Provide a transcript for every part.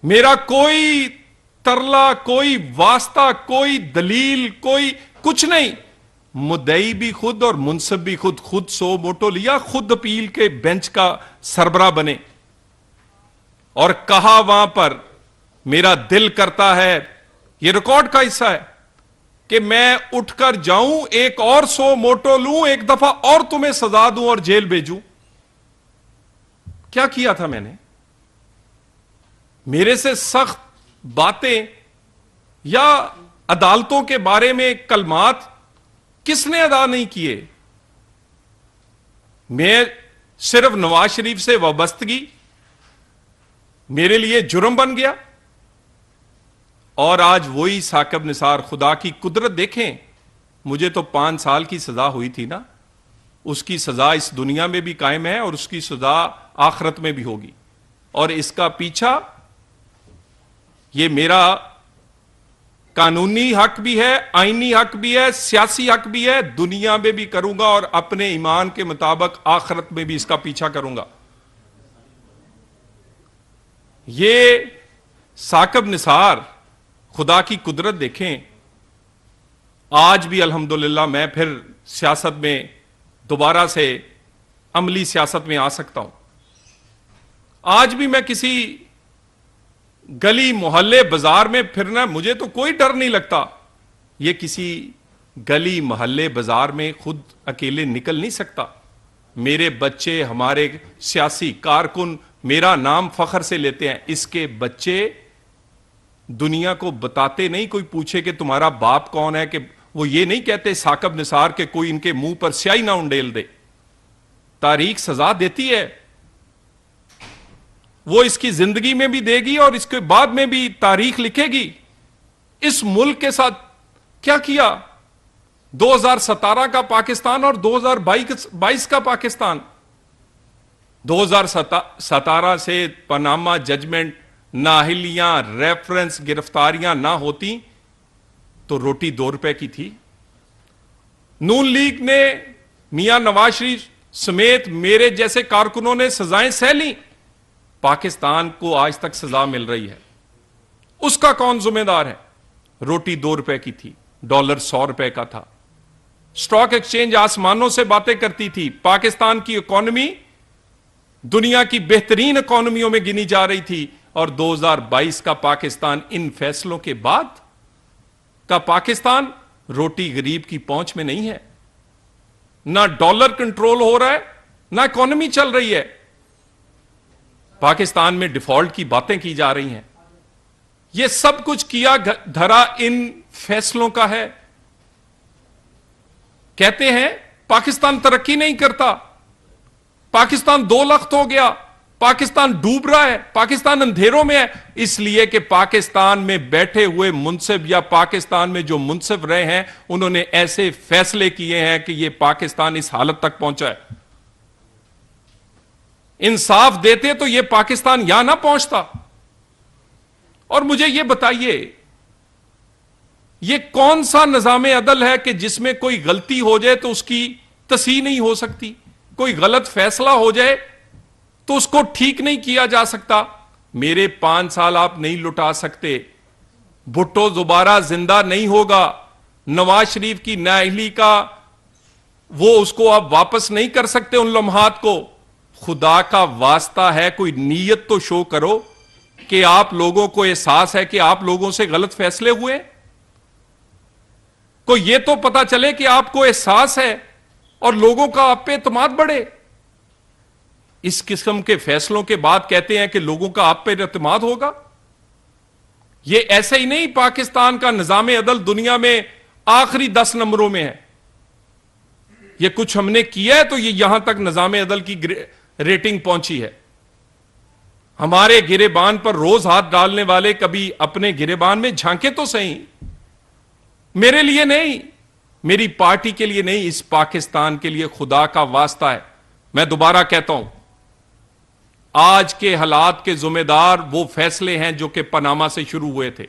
میرا کوئی ترلا، کوئی واسطہ، کوئی دلیل، کوئی کچھ نہیں. مدعی بھی خود اور منصف بھی خود 100 موٹو لیا، خود اپیل کے بینچ کا سربراہ بنے اور کہا وہاں پر میرا دل کرتا ہے، یہ ریکارڈ کا حصہ ہے، کہ میں اٹھ کر جاؤں ایک اور 100 موٹو لوں، ایک دفعہ اور تمہیں سزا دوں اور جیل بھیجوں. کیا کیا تھا میں نے؟ میرے سے سخت باتیں یا عدالتوں کے بارے میں کلمات کس نے ادا نہیں کیے؟ میں صرف نواز شریف سے وابستگی میرے لیے جرم بن گیا. اور آج وہی ثاقب نثار، خدا کی قدرت دیکھیں، مجھے تو 5 سال کی سزا ہوئی تھی نا، اس کی سزا اس دنیا میں بھی قائم ہے اور اس کی سزا آخرت میں بھی ہوگی. اور اس کا پیچھا یہ میرا قانونی حق بھی ہے، آئینی حق بھی ہے، سیاسی حق بھی ہے، دنیا میں بھی کروں گا اور اپنے ایمان کے مطابق آخرت میں بھی اس کا پیچھا کروں گا. یہ ثاقب نثار، خدا کی قدرت دیکھیں، آج بھی الحمدللہ میں پھر سیاست میں دوبارہ سے عملی سیاست میں آ سکتا ہوں. آج بھی میں کسی گلی محلے بازار میں پھرنا، مجھے تو کوئی ڈر نہیں لگتا. یہ کسی گلی محلے بازار میں خود اکیلے نکل نہیں سکتا. میرے بچے، ہمارے سیاسی کارکن میرا نام فخر سے لیتے ہیں. اس کے بچے دنیا کو بتاتے نہیں، کوئی پوچھے کہ تمہارا باپ کون ہے، کہ وہ یہ نہیں کہتے ثاقب نثار کہ کوئی ان کے منہ پر سیاہی نہ انڈیل دے. تاریخ سزا دیتی ہے، وہ اس کی زندگی میں بھی دے گی اور اس کے بعد میں بھی تاریخ لکھے گی. اس ملک کے ساتھ کیا کیا 2017 کا پاکستان اور 2022 کا پاکستان. 2017 سے پاناما ججمنٹ، نااہلیاں، ریفرنس، گرفتاریاں نہ ہوتی تو روٹی 2 روپے کی تھی. نون لیگ نے میاں نواز شریف سمیت میرے جیسے کارکنوں نے سزائیں سہ لیں، پاکستان کو آج تک سزا مل رہی ہے. اس کا کون ذمہ دار ہے؟ روٹی 2 روپے کی تھی، ڈالر 100 روپے کا تھا. سٹاک ایکسچینج آسمانوں سے باتیں کرتی تھی. پاکستان کی اکانومی دنیا کی بہترین اکانومیوں میں گنی جا رہی تھی. اور 2022 کا پاکستان، ان فیصلوں کے بعد کا پاکستان، روٹی غریب کی پہنچ میں نہیں ہے. نہ ڈالر کنٹرول ہو رہا ہے، نہ اکانومی چل رہی ہے. پاکستان میں ڈیفالٹ کی باتیں کی جا رہی ہیں. یہ سب کچھ کیا دھرا ان فیصلوں کا ہے. کہتے ہیں پاکستان ترقی نہیں کرتا، پاکستان 2 لخت ہو گیا، پاکستان ڈوب رہا ہے، پاکستان اندھیروں میں ہے. اس لیے کہ پاکستان میں بیٹھے ہوئے منصف یا پاکستان میں جو منصف رہے ہیں انہوں نے ایسے فیصلے کیے ہیں کہ یہ پاکستان اس حالت تک پہنچا ہے. انصاف دیتے تو یہ پاکستان یہاں نہ پہنچتا. اور مجھے یہ بتائیے، یہ کون سا نظام عدل ہے کہ جس میں کوئی غلطی ہو جائے تو اس کی تصحیح نہیں ہو سکتی، کوئی غلط فیصلہ ہو جائے تو اس کو ٹھیک نہیں کیا جا سکتا. میرے 5 سال آپ نہیں لٹا سکتے. بھٹو دوبارہ زندہ نہیں ہوگا. نواز شریف کی نااہلی کا وہ اس کو آپ واپس نہیں کر سکتے ان لمحات کو. خدا کا واسطہ ہے کوئی نیت تو شو کرو کہ آپ لوگوں کو احساس ہے کہ آپ لوگوں سے غلط فیصلے ہوئے. کوئی یہ تو پتا چلے کہ آپ کو احساس ہے اور لوگوں کا آپ پہ اعتماد بڑھے. اس قسم کے فیصلوں کے بعد کہتے ہیں کہ لوگوں کا آپ پہ اعتماد ہوگا. یہ ایسے ہی نہیں. پاکستان کا نظام عدل دنیا میں آخری 10 نمبروں میں ہے. یہ کچھ ہم نے کیا ہے تو یہ یہاں تک نظام عدل کی ریٹنگ پہنچی ہے. ہمارے گریبان پر روز ہاتھ ڈالنے والے کبھی اپنے گریبان میں جھانکے تو صحیح. میرے لیے نہیں، میری پارٹی کے لیے نہیں، اس پاکستان کے لیے خدا کا واسطہ ہے. میں دوبارہ کہتا ہوں، آج کے حالات کے ذمہ دار وہ فیصلے ہیں جو کہ پاناما سے شروع ہوئے تھے.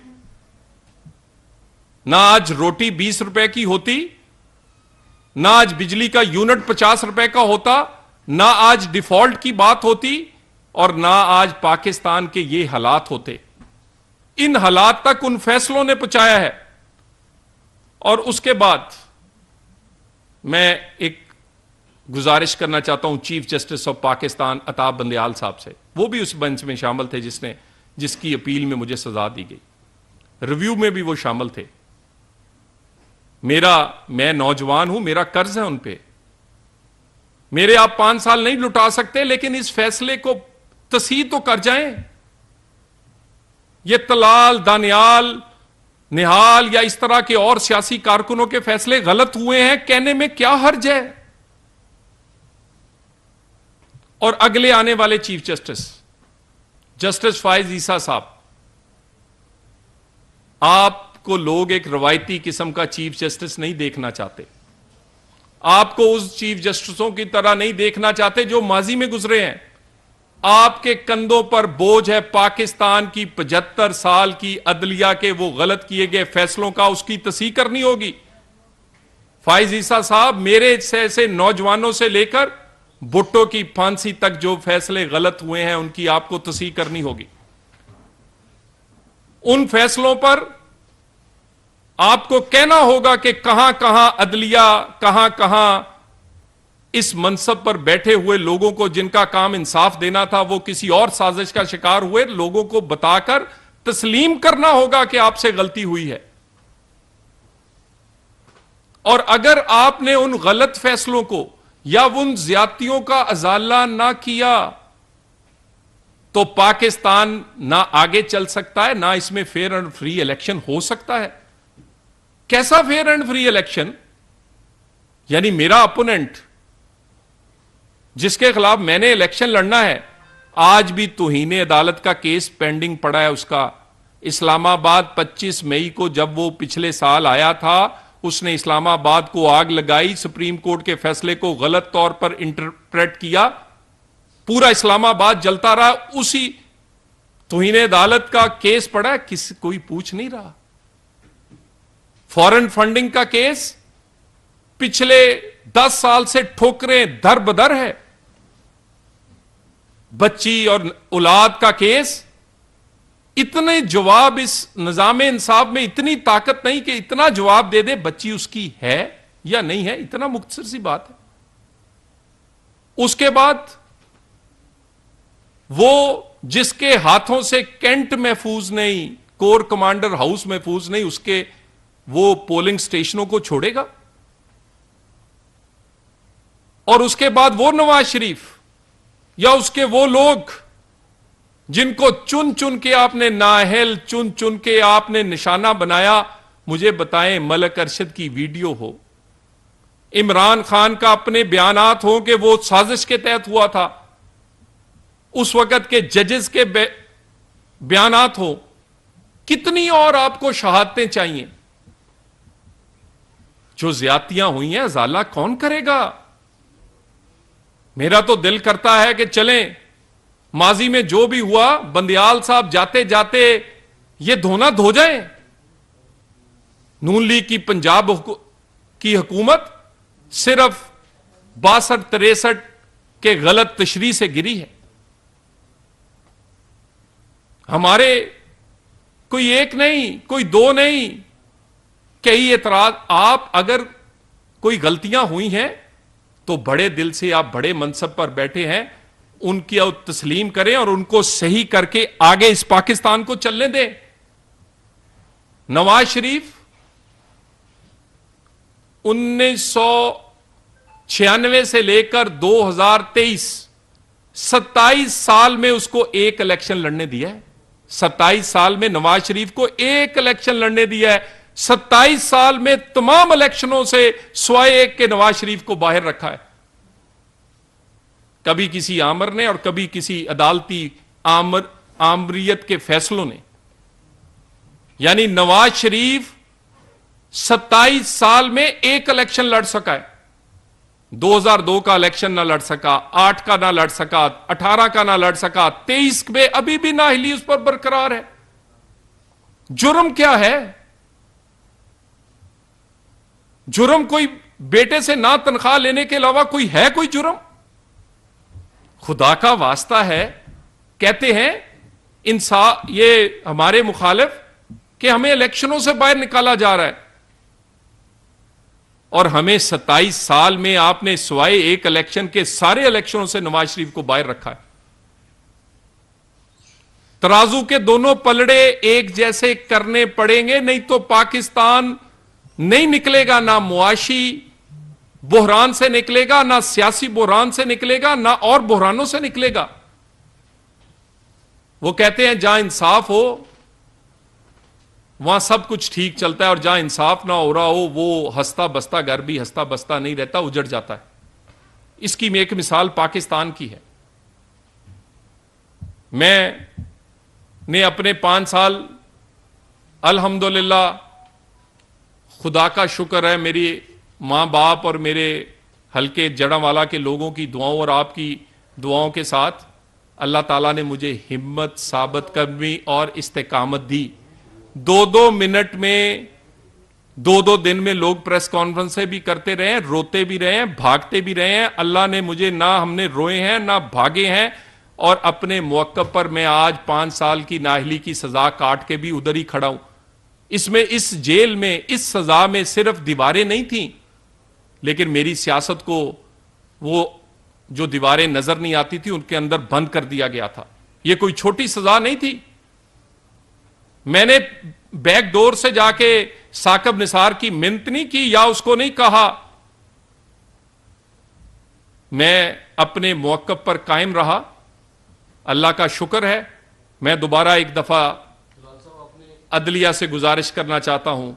نہ آج روٹی 20 روپے کی ہوتی، نہ آج بجلی کا یونٹ 50 روپے کا ہوتا، نہ آج ڈیفالٹ کی بات ہوتی، اور نہ آج پاکستان کے یہ حالات ہوتے. ان حالات تک ان فیصلوں نے پہنچایا ہے. اور اس کے بعد میں ایک گزارش کرنا چاہتا ہوں چیف جسٹس آف پاکستان عطا بندیال صاحب سے. وہ بھی اس بنچ میں شامل تھے جس کی اپیل میں مجھے سزا دی گئی. ریویو میں بھی وہ شامل تھے. میں نوجوان ہوں, میرا قرض ہے ان پہ. میرے آپ 5 سال نہیں لٹا سکتے, لیکن اس فیصلے کو تصحیح تو کر جائیں. یہ طلال, دانیال, نہال یا اس طرح کے اور سیاسی کارکنوں کے فیصلے غلط ہوئے ہیں کہنے میں کیا حرج ہے؟ اور اگلے آنے والے چیف جسٹس فائز عیسیٰ صاحب, آپ کو لوگ ایک روایتی قسم کا چیف جسٹس نہیں دیکھنا چاہتے. آپ کو اس چیف جسٹسوں کی طرح نہیں دیکھنا چاہتے جو ماضی میں گزرے ہیں. آپ کے کندھوں پر بوجھ ہے پاکستان کی 75 سال کی عدلیہ کے وہ غلط کیے گئے فیصلوں کا, اس کی تصحیح کرنی ہوگی. فائز عیسیٰ صاحب, میرے ایسے نوجوانوں سے لے کر بھٹو کی پھانسی تک جو فیصلے غلط ہوئے ہیں ان کی آپ کو تصحیح کرنی ہوگی. ان فیصلوں پر آپ کو کہنا ہوگا کہ کہاں کہاں عدلیہ, کہاں کہاں اس منصب پر بیٹھے ہوئے لوگوں کو جن کا کام انصاف دینا تھا وہ کسی اور سازش کا شکار ہوئے. لوگوں کو بتا کر تسلیم کرنا ہوگا کہ آپ سے غلطی ہوئی ہے. اور اگر آپ نے ان غلط فیصلوں کو یا ان زیادتیوں کا ازالہ نہ کیا تو پاکستان نہ آگے چل سکتا ہے, نہ اس میں فیئر اینڈ فری الیکشن ہو سکتا ہے. کیسا فیئر اینڈ فری الیکشن؟ یعنی میرا اپوننٹ جس کے خلاف میں نے الیکشن لڑنا ہے, آج بھی توہین عدالت کا کیس پینڈنگ پڑا ہے اس کا. اسلام آباد 25 مئی کو جب وہ پچھلے سال آیا تھا, اس نے اسلام آباد کو آگ لگائی, سپریم کورٹ کے فیصلے کو غلط طور پر انٹرپریٹ کیا, پورا اسلام آباد جلتا رہا. اسی توہین عدالت کا کیس پڑا ہے, کوئی پوچھ نہیں رہا. فورن فنڈنگ کا کیس پچھلے 10 سال سے ٹھوکریں در بدر ہے. بچی اور اولاد کا کیس, اتنے جواب اس نظام انصاف میں اتنی طاقت نہیں کہ اتنا جواب دے دے بچی اس کی ہے یا نہیں ہے. اتنا مختصر سی بات ہے. اس کے بعد وہ جس کے ہاتھوں سے کینٹ محفوظ نہیں, کور کمانڈر ہاؤس محفوظ نہیں, اس کے وہ پولنگ سٹیشنوں کو چھوڑے گا. اور اس کے بعد وہ نواز شریف یا اس کے وہ لوگ جن کو چن چن کے آپ نے نااہل, چن چن کے آپ نے نشانہ بنایا, مجھے بتائیں ملک ارشد کی ویڈیو ہو, عمران خان کا اپنے بیانات ہوں کہ وہ سازش کے تحت ہوا تھا, اس وقت کے ججز کے بیانات ہوں, کتنی اور آپ کو شہادتیں چاہیے؟ جو زیادتیاں ہوئی ہیں ازالہ کون کرے گا؟ میرا تو دل کرتا ہے کہ چلیں ماضی میں جو بھی ہوا بندیال صاحب جاتے جاتے یہ دھونا دھو جائیں. نون لیگ کی پنجاب کی حکومت صرف 62-63 کے غلط تشریح سے گری ہے. ہمارے کوئی ایک نہیں, کوئی دو نہیں, کئی اعتراض. آپ اگر کوئی غلطیاں ہوئی ہیں تو بڑے دل سے, آپ بڑے منصب پر بیٹھے ہیں, ان کی تسلیم کریں اور ان کو صحیح کر کے آگے اس پاکستان کو چلنے دیں. نواز شریف 1996 سے لے کر 2023 27 سال میں اس کو ایک الیکشن لڑنے دیا ہے. 27 سال میں نواز شریف کو ایک الیکشن لڑنے دیا ہے. 27 سال میں تمام الیکشنوں سے سوائے ایک کے نواز شریف کو باہر رکھا ہے. کبھی کسی آمر نے اور کبھی کسی عدالتی آمریت کے فیصلوں نے. یعنی نواز شریف 27 سال میں ایک الیکشن لڑ سکا ہے. 2002 کا الیکشن نہ لڑ سکا, 8 کا نہ لڑ سکا, 18 کا نہ لڑ سکا, 23 میں ابھی بھی نااہلی اس پر برقرار ہے. جرم کیا ہے؟ جرم کوئی بیٹے سے نہ تنخواہ لینے کے علاوہ کوئی ہے کوئی جرم؟ خدا کا واسطہ ہے, کہتے ہیں یہ ہمارے مخالف کہ ہمیں الیکشنوں سے باہر نکالا جا رہا ہے، اور ہمیں 27 سال میں آپ نے سوائے ایک الیکشن کے سارے الیکشنوں سے نواز شریف کو باہر رکھا ہے۔ ترازو کے دونوں پلڑے ایک جیسے کرنے پڑیں گے، نہیں تو پاکستان نہیں نکلے گا، نہ معاشی بحران سے نکلے گا، نہ سیاسی بحران سے نکلے گا، نہ اور بحرانوں سے نکلے گا۔ وہ کہتے ہیں جہاں انصاف ہو وہاں سب کچھ ٹھیک چلتا ہے، اور جہاں انصاف نہ ہو رہا ہو وہ ہستا بستا گھر بھی ہستا بستا نہیں رہتا، اجڑ جاتا ہے۔ اس کی ایک مثال پاکستان کی ہے۔ میں نے اپنے 5 سال الحمدللہ خدا کا شکر ہے میری ماں باپ اور میرے حلقے جڑاں کے لوگوں کی دعاؤں اور آپ کی دعاؤں کے ساتھ اللہ تعالیٰ نے مجھے ہمت، ثابت قدمی اور استقامت دی۔ 2 منٹ میں 2 دن میں لوگ پریس کانفرنسیں بھی کرتے رہے ہیں، روتے بھی رہے ہیں، بھاگتے بھی رہے ہیں۔ اللہ نے مجھے نہ ہم نے روئے ہیں نہ بھاگے ہیں، اور اپنے موقف پر میں آج 5 سال کی نااہلی کی سزا کاٹ کے بھی ادھر ہی کھڑا ہوں۔ اس جیل میں اس سزا میں صرف دیواریں نہیں تھیں، لیکن میری سیاست کو وہ جو دیواریں نظر نہیں آتی تھی ان کے اندر بند کر دیا گیا تھا۔ یہ کوئی چھوٹی سزا نہیں تھی۔ میں نے بیک ڈور سے جا کے ثاقب نثار کی منت نہیں کی یا اس کو نہیں کہا، میں اپنے موقف پر قائم رہا۔ اللہ کا شکر ہے۔ میں دوبارہ ایک دفعہ عدلیہ سے گزارش کرنا چاہتا ہوں،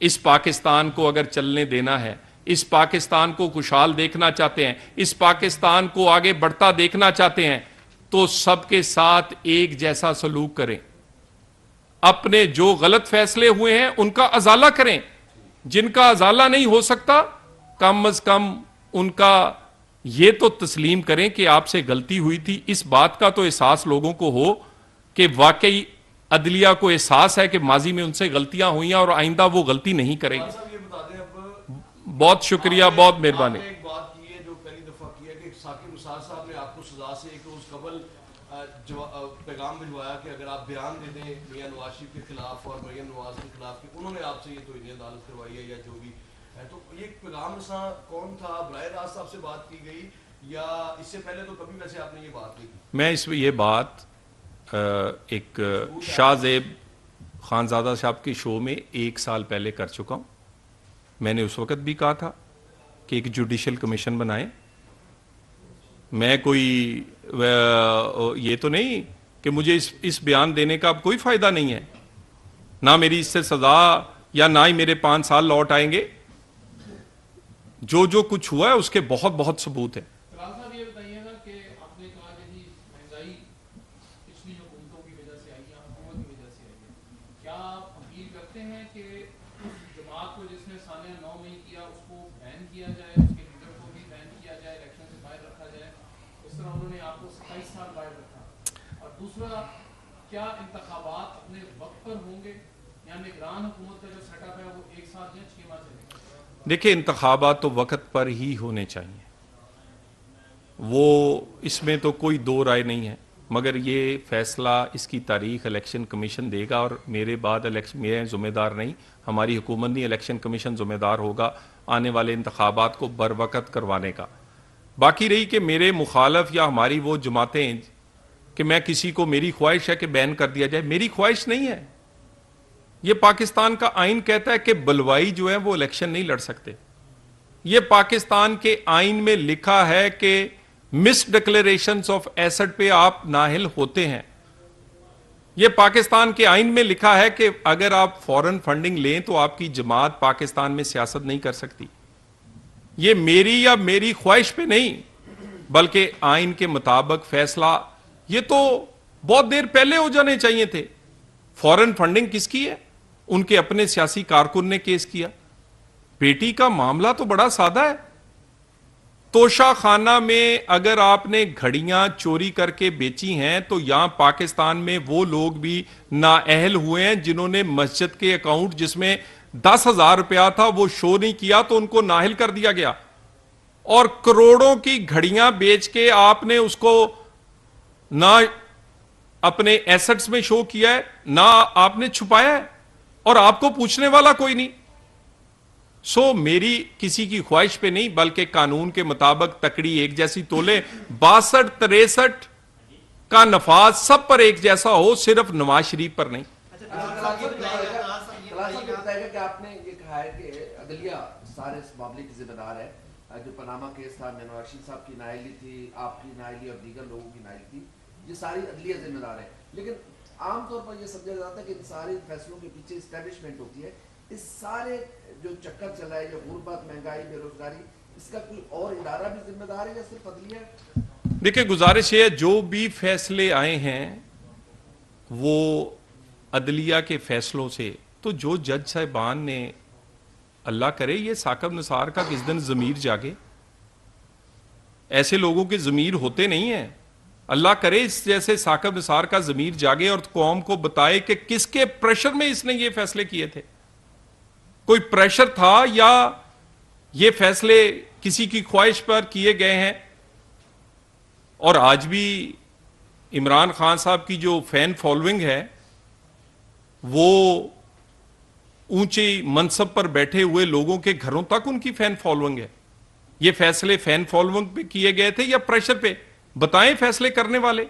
اس پاکستان کو اگر چلنے دینا ہے، اس پاکستان کو خوشحال دیکھنا چاہتے ہیں، اس پاکستان کو آگے بڑھتا دیکھنا چاہتے ہیں، تو سب کے ساتھ ایک جیسا سلوک کریں۔ اپنے جو غلط فیصلے ہوئے ہیں ان کا ازالہ کریں، جن کا ازالہ نہیں ہو سکتا کم از کم ان کا یہ تو تسلیم کریں کہ آپ سے غلطی ہوئی تھی۔ اس بات کا تو احساس لوگوں کو ہو کہ واقعی عدلیہ کو احساس ہے کہ ماضی میں ان سے غلطیاں ہوئی ہیں اور آئندہ وہ غلطی نہیں کرے گی۔ بہت شکریہ، بہت مہربانی۔ ایک بات کی ہے جو پہلی دفعہ کی ہے کہ ثاقب نثار صاحب نے آپ کو سزا سے 1 روز قبل پیغام بھجوایا کہ اگر آپ بیان دے دیں میاں نواز شریف کے خلاف اور مریم نواز کے خلاف کہ انہوں نے آپ سے یہ توہین عدالت کروائی ہے یا جو بھی ہے، تو یہ پیغام رساں کون تھا؟ براہ راست آپ سے بات کی گئی یا اس سے پہلے تو کبھی ویسے آپ نے یہ بات نہیں کی؟ میں اس میں یہ بات ایک شاہ زیب خانزادہ صاحب کے شو میں 1 سال پہلے کر چکا ہوں۔ میں نے اس وقت بھی کہا تھا کہ ایک جوڈیشل کمیشن بنائیں۔ میں کوئی یہ تو نہیں کہ مجھے اس بیان دینے کا اب کوئی فائدہ نہیں ہے، نہ میری اس سے سزا یا نہ ہی میرے 5 سال لوٹ آئیں گے۔ جو کچھ ہوا ہے اس کے بہت بہت ثبوت ہے۔ طلال صاحب یہ بتائیے گا کہ آپ نے کہا کہ مہنگائی پچھلی حکومتوں کی وجہ سے آئی ہے، حکومت کی وجہ سے آئی ہے، کیا آپ اپیل کرتے ہیں کہ اس جماعت کو جس نے سال 9 میں کیا اس کو بین کیا جائے، اس کے لیڈر کو بھی بین کیا جائے، الیکشن سے باہر رکھا جائے؟ اس طرح انہوں نے آپ کو 27 سال باہر رکھا۔ اور دوسرا، کیا انتخابات اپنے وقت پر ہوں گے یا نگران حکومت کا جو سیٹ اپ ہے وہ 1 سال یا 6 ماہ چلے گا؟ دیکھیں، انتخابات تو وقت پر ہی ہونے چاہیے، وہ اس میں تو کوئی 2 رائے نہیں ہے، مگر یہ فیصلہ اس کی تاریخ الیکشن کمیشن دے گا، اور میرے بعد میں ذمہ دار نہیں، ہماری حکومت نہیں، الیکشن کمیشن ذمہ دار ہوگا آنے والے انتخابات کو بر وقت کروانے کا۔ باقی رہی کہ میرے مخالف یا ہماری وہ جماعتیں کہ میں کسی کو میری خواہش ہے کہ بین کر دیا جائے، میری خواہش نہیں ہے۔ یہ پاکستان کا آئین کہتا ہے کہ بلوائی جو ہے وہ الیکشن نہیں لڑ سکتے۔ یہ پاکستان کے آئین میں لکھا ہے کہ مس ڈکلیریشنز آف ایسٹ پہ آپ نااہل ہوتے ہیں۔ یہ پاکستان کے آئین میں لکھا ہے کہ اگر آپ فورن فنڈنگ لیں تو آپ کی جماعت پاکستان میں سیاست نہیں کر سکتی۔ یہ میری یا میری خواہش پہ نہیں، بلکہ آئین کے مطابق فیصلہ یہ تو بہت دیر پہلے ہو جانے چاہیے تھے۔ فورن فنڈنگ کس کی ہے؟ ان کے اپنے سیاسی کارکن نے کیس کیا۔ بیٹی کا معاملہ تو بڑا سادہ ہے۔ توشہ خانہ میں اگر آپ نے گھڑیاں چوری کر کے بیچی ہیں تو یہاں پاکستان میں وہ لوگ بھی نااہل ہوئے ہیں جنہوں نے مسجد کے اکاؤنٹ جس میں 10,000 روپیہ تھا وہ شو نہیں کیا تو ان کو نااہل کر دیا گیا، اور کروڑوں کی گھڑیاں بیچ کے آپ نے اس کو نہ اپنے ایسٹس میں شو کیا ہے، نہ آپ نے چھپایا ہے، اور آپ کو پوچھنے والا کوئی نہیں. سو میری کسی کی خواہش پہ نہیں، بلکہ قانون کے مطابق تکڑی ایک جیسی تولے، 62-63 کا نفاذ سب پر ایک جیسا ہو، صرف نواز شریف پر نہیں. کہ آپ نے یہ کہا ہے کہ عدلیہ سارے اس معاملے کی ذمہ دار ہے. جو پاناما کیس تھا، نواز شریف صاحب کی نااہلی تھی، آپ کی نااہلی اور دیگر لوگوں کی نااہلی تھی، یہ ساری عدلیہ ذمہ دار ہے. لیکن عام طور پر یہ سمجھا جاتا ہے کہ ان سارے فیصلوں کے پیچھے اسٹیبلشمنٹ ہوتی ہے. اس سارے جو چکر چلا ہے، جو غربت، مہنگائی، بے روزگاری، اس کا کوئی اور ادارہ بھی ذمہ دار ہے یا صرف عدلیہ ہے؟ دیکھیں، گزارش ہے جو بھی فیصلے آئے ہیں وہ عدلیہ کے فیصلوں سے، تو جو جج صاحبان نے، اللہ کرے یہ ثاقب نثار کا کس دن ضمیر جاگے. ایسے لوگوں کے ضمیر ہوتے نہیں ہیں. اللہ کرے اس جیسے ثاقب نثار کا ضمیر جاگے اور قوم کو بتائے کہ کس کے پریشر میں اس نے یہ فیصلے کیے تھے. کوئی پریشر تھا یا یہ فیصلے کسی کی خواہش پر کیے گئے ہیں؟ اور آج بھی عمران خان صاحب کی جو فین فالوئنگ ہے وہ اونچے منصب پر بیٹھے ہوئے لوگوں کے گھروں تک ان کی فین فالوئنگ ہے. یہ فیصلے فین فالوئنگ پہ کیے گئے تھے یا پریشر پہ؟ بتائیں فیصلے کرنے والے.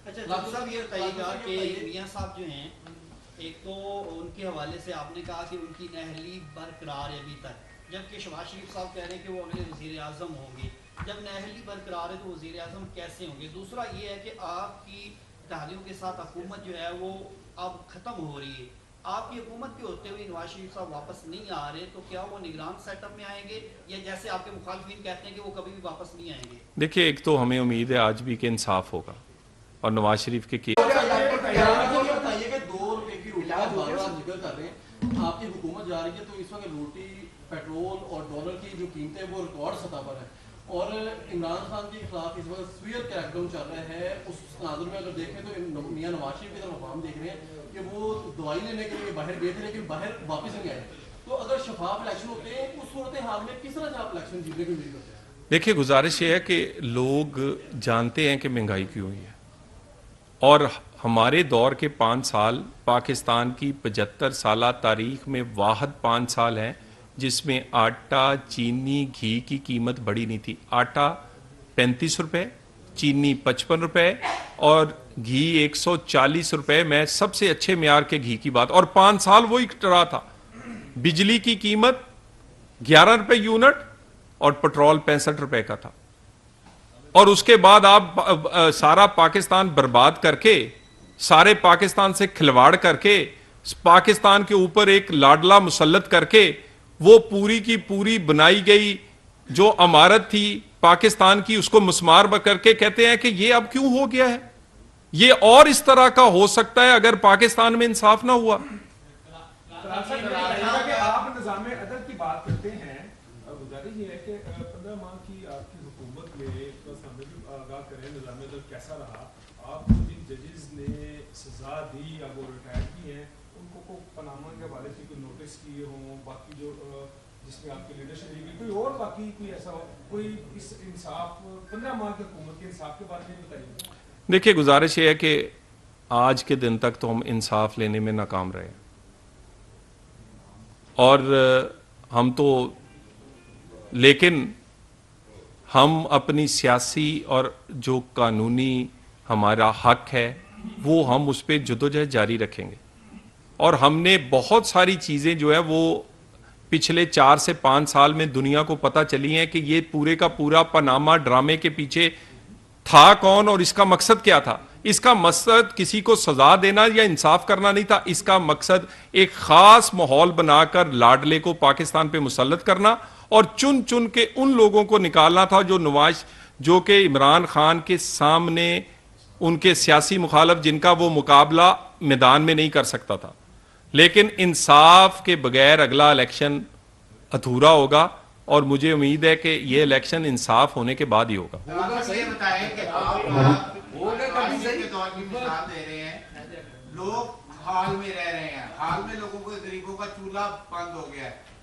اچھا صاحب یہ بتائیے گا کہ میاں صاحب جو ہیں، ایک تو ان کے حوالے سے آپ نے کہا کہ ان کی نااہلی برقرار ہے ابھی تک، جبکہ شہباز شریف صاحب کہہ رہے ہیں کہ وہ اگلے وزیر اعظم ہوں گے. جب نااہلی برقرار ہے تو وزیر اعظم کیسے ہوں گے؟ دوسرا یہ ہے کہ آپ کی اتحادیوں کے ساتھ حکومت جو ہے وہ اب ختم ہو رہی ہے. آپ کی حکومت کے ہوتے ہوئے نواز شریف صاحب واپس نہیں آ رہے، تو کیا وہ نگران سیٹ اپ میں آئیں گے یا جیسے آپ کے مخالفین کہتے ہیں کہ وہ کبھی بھی واپس نہیں آئیں گے؟ دیکھیں، ایک تو ہمیں امید ہے آج بھی کہ انصاف ہوگا اور نواز شریف کے آپ کی حکومت جا رہی ہے تو اس وقت روٹی، پیٹرول اور ڈالر کی جو قیمتیں وہ ریکارڈ سطح پر ہیں، اور عمران خان کے خلاف اس وقت سویئر کریک ڈاؤن چل رہا ہے. اس تناظر میں اگر دیکھیں تو میاں نواز شریف کی طرف ہم دیکھ رہے ہیں کہ وہ دوائی لینے کے لیے باہر گئے تھے لیکن باہر واپس نہیں آئے. تو اگر شفاف الیکشن ہوتے ہیں اس صورت حال میں کس طرح سے آپ الیکشن جیتنے کی امید کرتے ہیں؟ دیکھیں، گزارش یہ ہے کہ لوگ جانتے ہیں کہ مہنگائی کیوں ہوئی ہے، اور ہمارے دور کے 5 سال پاکستان کی 75 سالہ تاریخ میں واحد 5 سال ہیں جس میں آٹا، چینی، گھی کی قیمت بڑھی نہیں تھی. آٹا 35 روپے، چینی 55 روپے اور گھی 140 روپے. میں سب سے اچھے معیار کے گھی کی بات، اور 5 سال وہی رہا تھا. بجلی کی قیمت 11 روپے یونٹ اور پٹرول 65 روپے کا تھا. اور اس کے بعد آپ سارا پاکستان برباد کر کے، سارے پاکستان سے کھلواڑ کر کے، پاکستان کے اوپر ایک لاڈلا مسلط کر کے، وہ پوری کی پوری بنائی گئی جو عمارت تھی پاکستان کی اس کو مسمار کر کے کہتے ہیں کہ یہ اب کیوں ہو گیا ہے. یہ اور اس طرح کا ہو سکتا ہے اگر پاکستان میں انصاف نہ ہوا. آپ نظام عدل کی بات کرتے ہیں، گزارش یہ ہے کہ 15 ماہ کی آپ کی حکومت میں بس ہمیں بھی آگاہ کریں نظام عدل کیسا رہا. آپ کو جن ججز نے سزا دی یا وہ ریٹائر کی ہیں ان کو پاناما کے حوالے سے کوئی نوٹس کیے ہوں، باقی جو جس میں آپ کی لیڈرشپ دی گئی، کوئی اور باقی کوئی ایسا کوئی اس انصاف 15 ماہ کی حکومت کے انصاف کے بارے میں بتائیے. دیکھیے، گزارش یہ ہے کہ آج کے دن تک تو ہم انصاف لینے میں ناکام رہے، اور ہم تو، لیکن ہم اپنی سیاسی اور جو قانونی ہمارا حق ہے وہ ہم اس پہ جدوجہد جاری رکھیں گے. اور ہم نے بہت ساری چیزیں جو ہے وہ پچھلے 4 سے 5 سال میں دنیا کو پتہ چلی ہیں کہ یہ پورے کا پورا پاناما ڈرامے کے پیچھے تھا کون اور اس کا مقصد کیا تھا. اس کا مقصد کسی کو سزا دینا یا انصاف کرنا نہیں تھا. اس کا مقصد ایک خاص ماحول بنا کر لاڈلے کو پاکستان پہ مسلط کرنا اور چن چن کے ان لوگوں کو نکالنا تھا جو کہ عمران خان کے سامنے ان کے سیاسی مخالف جن کا وہ مقابلہ میدان میں نہیں کر سکتا تھا. لیکن انصاف کے بغیر اگلا الیکشن ادھورا ہوگا اور مجھے امید ہے کہ یہ الیکشن انصاف ہونے کے بعد ہی ہوگا. یہ بتائیں کہ آپ کے طور کی مثال دے رہے ہیں، لوگ حال میں رہ رہے ہیں، حال میں لوگوں کو غریبوں کا چولہا بند ہو گیا ہے،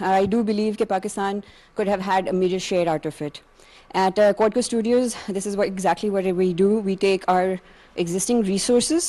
I do believe that Pakistan could have had a major share out of it. At Quadco Studios, this is exactly what we do. We take our existing resources,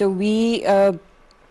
So we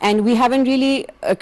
And we haven't really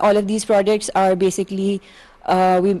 All of these products are basically we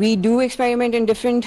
We do experiment in different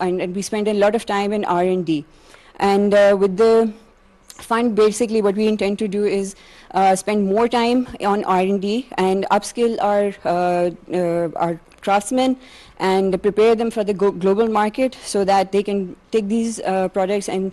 And we spend a lot of time in R&D. And with the fund, basically what we intend to do is spend more time on R&D and upskill our craftsmen and prepare them for the global market so that they can take these products and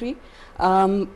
3.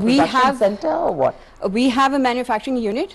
we have center or what? We have a manufacturing unit.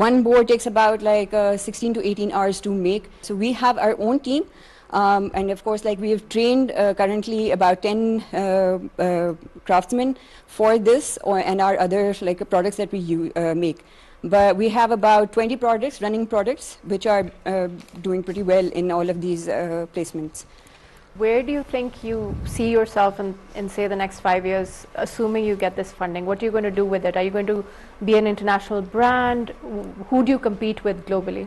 One board takes about like 16 to 18 hours to make. So we have our own team And of course, like we have trained currently about 10 craftsmen for this and our other like products that we make. But we have about 20 products, running products, which are doing pretty well in all of these placements. Where do you think you see yourself in say the next 5 years, assuming you get this funding? What are you going to do with it? Are you going to be an international brand? Who do you compete with globally?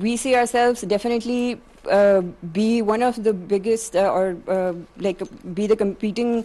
We see ourselves definitely be one of the biggest or like be the competing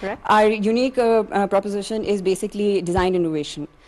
correct? Our unique proposition is basically design innovation.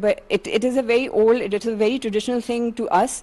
but it is a very old, it is a very traditional thing to us,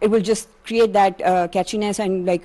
it will just create that catchiness and like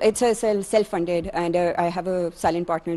It's a self-funded and I have a silent partner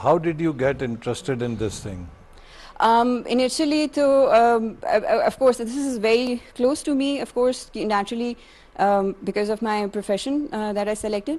How did you get interested in this thing? Initially, of course, this is very close to me, of course, naturally, because of my profession that I selected.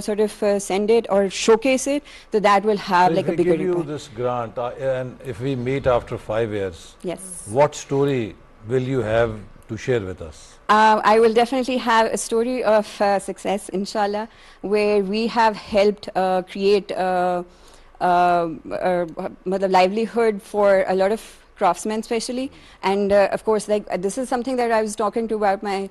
sort of send it or showcase it, so that will have like a bigger impact. If we give you this grant, and if we meet after 5 years, yes, what story will you have to share with us? I will definitely have a story of success, inshallah, where we have helped create livelihood for a lot of craftsmen especially, and of course like this is something that I was talking to about my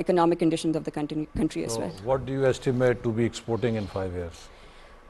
economic conditions of the country as well. What do you estimate to be exporting in 5 years?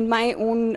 in my own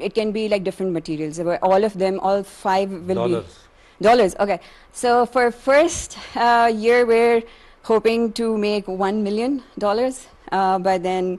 It can be like different materials. All of them, all 5 will be dollars. Okay. So for first year, we're hoping to make $1 million. But then,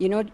you know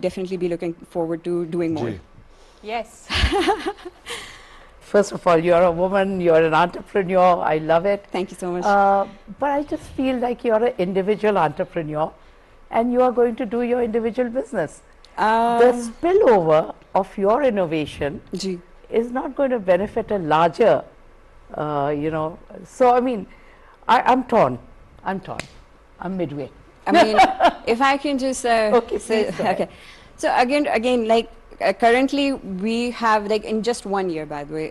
definitely be looking forward to doing more. Yes. First of all, you're a woman, you're an entrepreneur, I love it. Thank you so much. But I just feel like you're an individual entrepreneur and you are going to do your individual business. The spillover of your innovation is not going to benefit a larger, you know, so I mean, I'm torn, I'm midway. I mean, if I can just say, okay. So again, like currently we have like in just 1 year, by the way,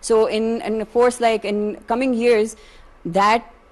So in of course like in coming years that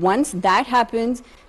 once that happens,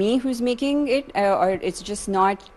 me who's making it or it's just not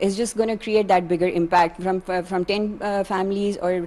It's just going to create that bigger impact from 10 families or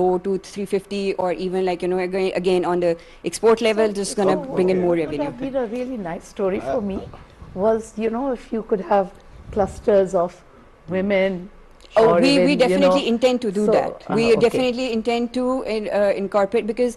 go to 350 or even like you know again on the export level, just going to bring in more revenue. What would have been a really nice story for me was, you know, if you could have clusters of women. Oh, we definitely intend to do that. We definitely intend to incorporate, because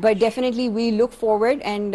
but definitely we look forward and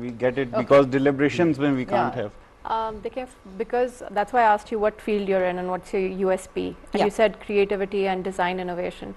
we get it because deliberations when we can't have. Because that's why I asked you what field you're in and what's your USP. And you said creativity and design innovation.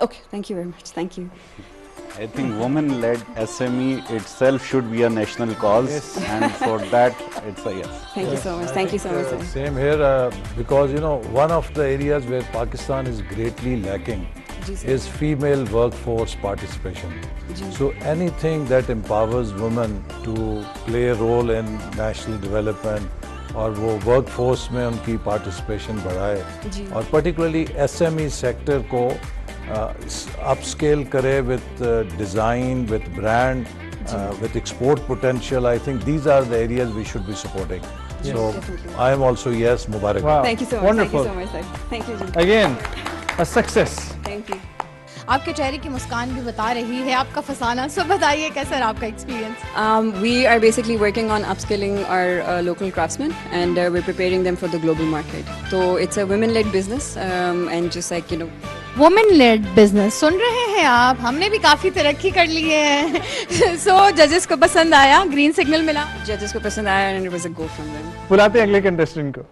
Okay, thank you very much. Thank you. I think women-led SME itself should be a national cause, and for that, it's a yes. Thank you so much. Thank you so much, sir. Same here, because you know, one of the areas where Pakistan is greatly lacking is female workforce participation. So anything that empowers women to play a role in national development اور وہ work force میں ان کی participation بڑھائے اور particularly S M E sector کو upscale کرے with design with brand with export potential. I think these are the areas we should be supporting. So I am also yes مبارک. Thank you so much. Thank you so much, sir. Thank you. Again, a success. Thank you. آپ کے چہرے کی مسکان بھی بتا رہی ہے آپ کا فسانہ. سو بتائیے کیسا رہا آپ کا experience? We are basically working on upskilling our local craftsmen and we're preparing them for the global market. So it's a women-led business and just like, you know. Women-led business. سن رہے ہیں آپ, ہم نے بھی کافی ترقی کر لی ہے. سو ججز کو پسند آیا, گرین سگنل ملا. Judges کو پسند آیا and it was a go from them. بلاتے ہیں اگلے کنٹیسٹنٹ کو.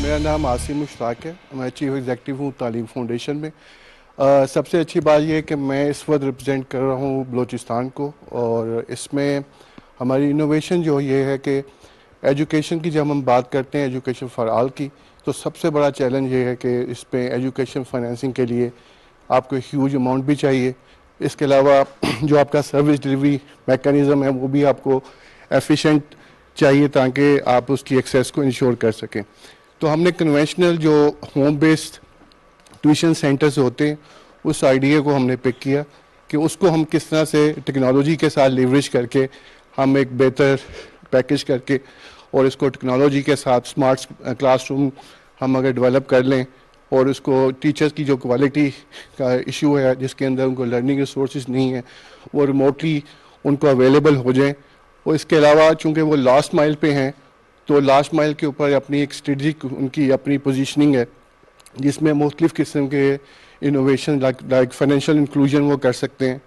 میرا نام عاصم مشتاق ہے, میں چیف ایگزیکٹو ہوں تعلیم فاؤنڈیشن میں. سب سے اچھی بات یہ ہے کہ میں اس وقت ریپرزینٹ کر رہا ہوں بلوچستان کو, اور اس میں ہماری انوویشن جو یہ ہے کہ ایجوکیشن کی جب ہم بات کرتے ہیں ایجوکیشن فار آل کی, تو سب سے بڑا چیلنج یہ ہے کہ اس پہ ایجوکیشن فائنینسنگ کے لیے آپ کو ہیوج اماؤنٹ بھی چاہیے. اس کے علاوہ جو آپ کا سروس ڈلیوری میکانزم ہے وہ بھی آپ کو ایفیشینٹ چاہیے تاکہ آپ اس کی ایکسیس کو انشور کر سکیں. تو ہم نے کنونشنل جو ہوم بیسڈ ٹیوشن سینٹرز ہوتے ہیں اس آئیڈیا کو ہم نے پک کیا کہ اس کو ہم کس طرح سے ٹیکنالوجی کے ساتھ لیوریج کر کے ہم ایک بہتر پیکیج کر کے اور اس کو ٹیکنالوجی کے ساتھ اسمارٹ کلاس روم ہم اگر ڈیولپ کر لیں اور اس کو ٹیچرز کی جو کوالٹی کا ایشو ہے جس کے اندر ان کو لرننگ ریسورسز نہیں ہیں وہ ریموٹلی ان کو اویلیبل ہو جائیں. اور اس کے علاوہ چونکہ وہ لاسٹ مائل پہ ہیں تو لاسٹ مائل کے اوپر اپنی ایک اسٹریٹجک ان کی اپنی پوزیشننگ ہے جس میں مختلف قسم کے انوویشن لائک فائنینشیل انکلوژن وہ کر سکتے ہیں.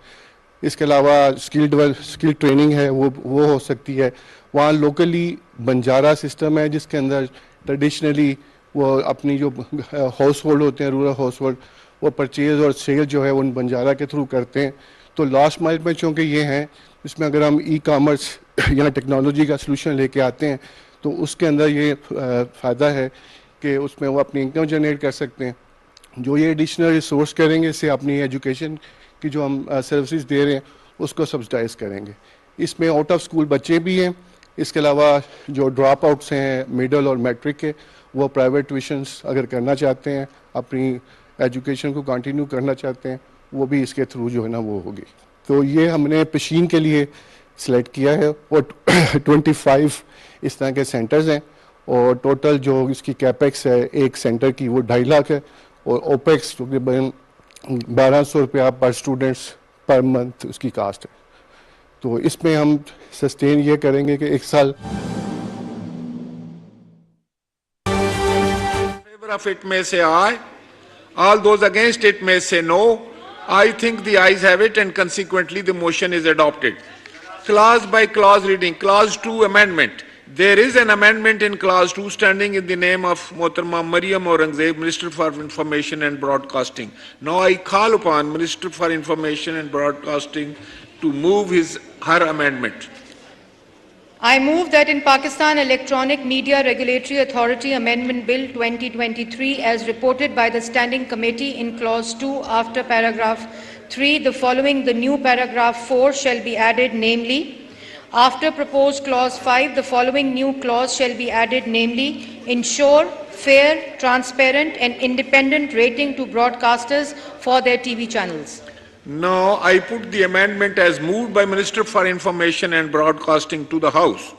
اس کے علاوہ اسکل ٹریننگ ہے وہ ہو سکتی ہے. وہاں لوکلی بنجارہ سسٹم ہے جس کے اندر ٹریڈیشنلی وہ اپنی جو ہاؤس ہولڈ ہوتے ہیں رورل ہاؤس ہولڈ وہ پرچیز اور سیل جو ہے ان بنجارہ کے تھرو کرتے ہیں. تو لاسٹ مائل میں چونکہ یہ ہیں اس میں اگر ہم ای کامرس یا ٹیکنالوجی کا سلوشن لے کے آتے ہیں تو اس کے اندر یہ فائدہ ہے کہ اس میں وہ اپنی انکم جنریٹ کر سکتے ہیں. جو یہ ایڈیشنل ریسورس کریں گے اس سے اپنی ایجوکیشن کی جو ہم سروسز دے رہے ہیں اس کو سبسڈائز کریں گے. اس میں آؤٹ آف اسکول بچے بھی ہیں. اس کے علاوہ جو ڈراپ آؤٹس ہیں مڈل اور میٹرک کے وہ پرائیویٹ ٹیوشنس اگر کرنا چاہتے ہیں اپنی ایجوکیشن کو کنٹینیو کرنا چاہتے ہیں وہ بھی اس کے تھرو جو ہے نا وہ ہوگی. تو یہ ہم نے پشین کے لیے سلیکٹ کیا ہے اور 25 اس طرح کے سینٹرز ہیں اور ٹوٹل جو اس کی کیپیکس ہے ایک سینٹر کی وہ 2.5 لاکھ ہے اور اوپیکس تقریباً 1200 روپیہ پر اسٹوڈنٹس پر منتھ اس کی کاسٹ ہے. تو اس میں ہم سسٹین یہ کریں گے کہ 1 سال. favor of it may say aye, all those against it may say no. I think the ayes have it and consequently the motion is adopted. Clause by clause reading. Clause 2 amendment. There is an amendment in clause 2 standing in the name of Mohtarama Maryam Aurangzeb, Minister for Information and Broadcasting. Now I call upon Minister for Information and Broadcasting to move her amendment. I move that in Pakistan Electronic Media Regulatory Authority Amendment Bill 2023 as reported by the Standing Committee in clause 2 after paragraph 3 the new paragraph 4 shall be added, namely after proposed clause 5 the following new clause shall be added, namely ensure fair, transparent and independent rating to broadcasters for their TV channels. Now I put the amendment as moved by Minister for Information and Broadcasting to the House.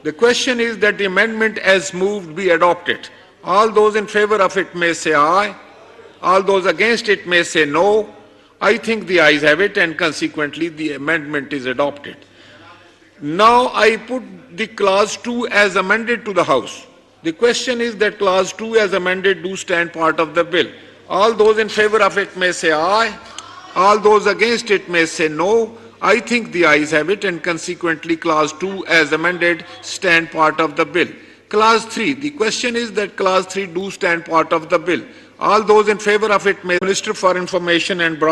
The question is that the amendment as moved be adopted. All those in favor of it may say aye. All those against it may say no. I think the ayes have it and consequently the amendment is adopted. Now I put the clause 2 as amended to the House. The question is that clause 2 as amended do stand part of the bill. All those in favor of it may say aye. All those against it may say no. I think the ayes have it, and consequently clause 2 as amended stand part of the bill. Clause 3. The question is that clause 3 do stand part of the bill. All those in favor of it may. Minister for Information and